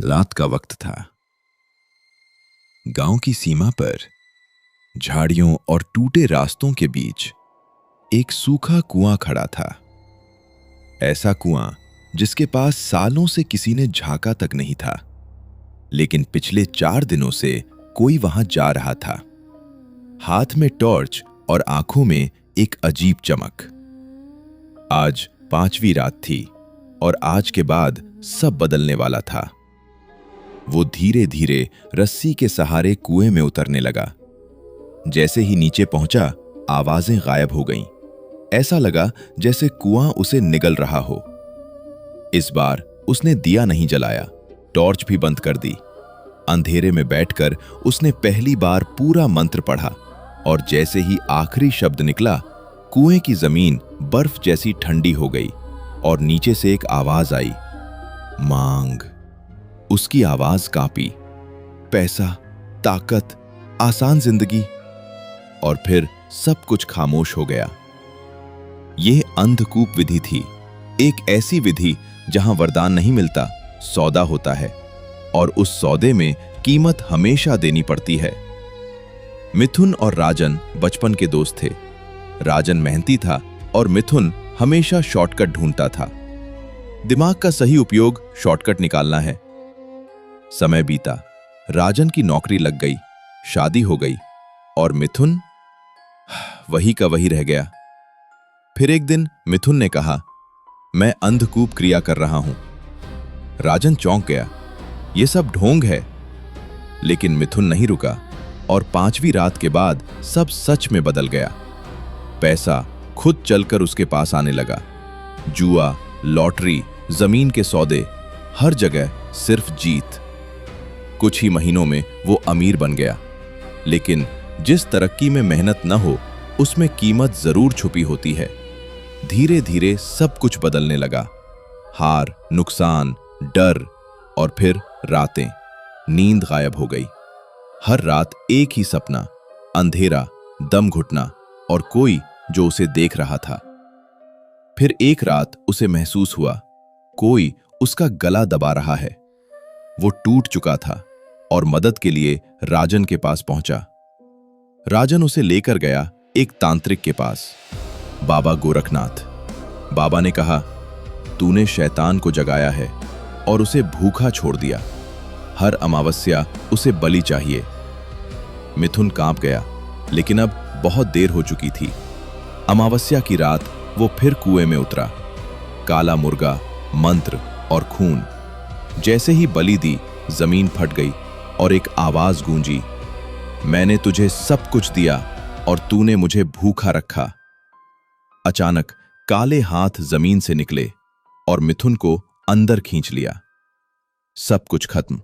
रात का वक्त था। गांव की सीमा पर झाड़ियों और टूटे रास्तों के बीच एक सूखा कुआं खड़ा था। ऐसा कुआं जिसके पास सालों से किसी ने झांका तक नहीं था, लेकिन पिछले 4 दिनों से कोई वहां जा रहा था। हाथ में टॉर्च और आंखों में एक अजीब चमक। आज 5वीं रात थी और आज के बाद सब बदलने वाला था। वो धीरे धीरे रस्सी के सहारे कुएं में उतरने लगा। जैसे ही नीचे पहुंचा, आवाजें गायब हो गईं। ऐसा लगा जैसे कुआं उसे निगल रहा हो। इस बार उसने दिया नहीं जलाया, टॉर्च भी बंद कर दी। अंधेरे में बैठकर उसने पहली बार पूरा मंत्र पढ़ा और जैसे ही आखिरी शब्द निकला, कुएं की जमीन बर्फ जैसी ठंडी हो गई और नीचे से एक आवाज आई, मांग। उसकी आवाज कांपी। पैसा, ताकत, आसान जिंदगी। और फिर सब कुछ खामोश हो गया। यह अंधकूप विधि थी, एक ऐसी विधि जहां वरदान नहीं मिलता, सौदा होता है, और उस सौदे में कीमत हमेशा देनी पड़ती है। मिथुन और राजन बचपन के दोस्त थे। राजन मेहनती था और मिथुन हमेशा शॉर्टकट ढूंढता था। दिमाग का सही उपयोग शॉर्टकट निकालना है। समय बीता, राजन की नौकरी लग गई, शादी हो गई, और मिथुन वही का वही रह गया। फिर एक दिन मिथुन ने कहा, मैं अंधकूप क्रिया कर रहा हूं। राजन चौंक गया, यह सब ढोंग है। लेकिन मिथुन नहीं रुका और 5वीं रात के बाद सब सच में बदल गया। पैसा खुद चलकर उसके पास आने लगा। जुआ, लॉटरी, जमीन के सौदे, हर जगह सिर्फ जीत। कुछ ही महीनों में वो अमीर बन गया। लेकिन जिस तरक्की में मेहनत न हो, उसमें कीमत जरूर छुपी होती है। धीरे धीरे सब कुछ बदलने लगा। हार, नुकसान, डर, और फिर रातें। नींद गायब हो गई। हर रात एक ही सपना, अंधेरा, दम घुटना, और कोई जो उसे देख रहा था। फिर एक रात उसे महसूस हुआ, कोई उसका गला दबा रहा है। वो टूट चुका था और मदद के लिए राजन के पास पहुंचा। राजन उसे लेकर गया एक तांत्रिक के पास, बाबा गोरखनाथ। बाबा ने कहा, तूने शैतान को जगाया है और उसे भूखा छोड़ दिया। हर अमावस्या उसे बलि चाहिए। मिथुन कांप गया, लेकिन अब बहुत देर हो चुकी थी। अमावस्या की रात वो फिर कुएं में उतरा। काला मुर्गा, मंत्र और खून। जैसे ही बलि दी, जमीन फट गई और एक आवाज गूंजी, मैंने तुझे सब कुछ दिया और तूने मुझे भूखा रखा। अचानक काले हाथ जमीन से निकले और मिथुन को अंदर खींच लिया। सब कुछ खत्म।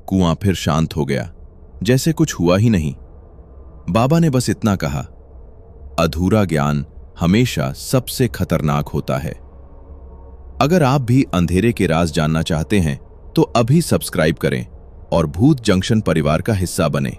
कुआं फिर शांत हो गया, जैसे कुछ हुआ ही नहीं। बाबा ने बस इतना कहा, अधूरा ज्ञान हमेशा सबसे खतरनाक होता है। अगर आप भी अंधेरे के राज जानना चाहते हैं तो अभी सब्सक्राइब करें और भूत जंक्शन परिवार का हिस्सा बनें।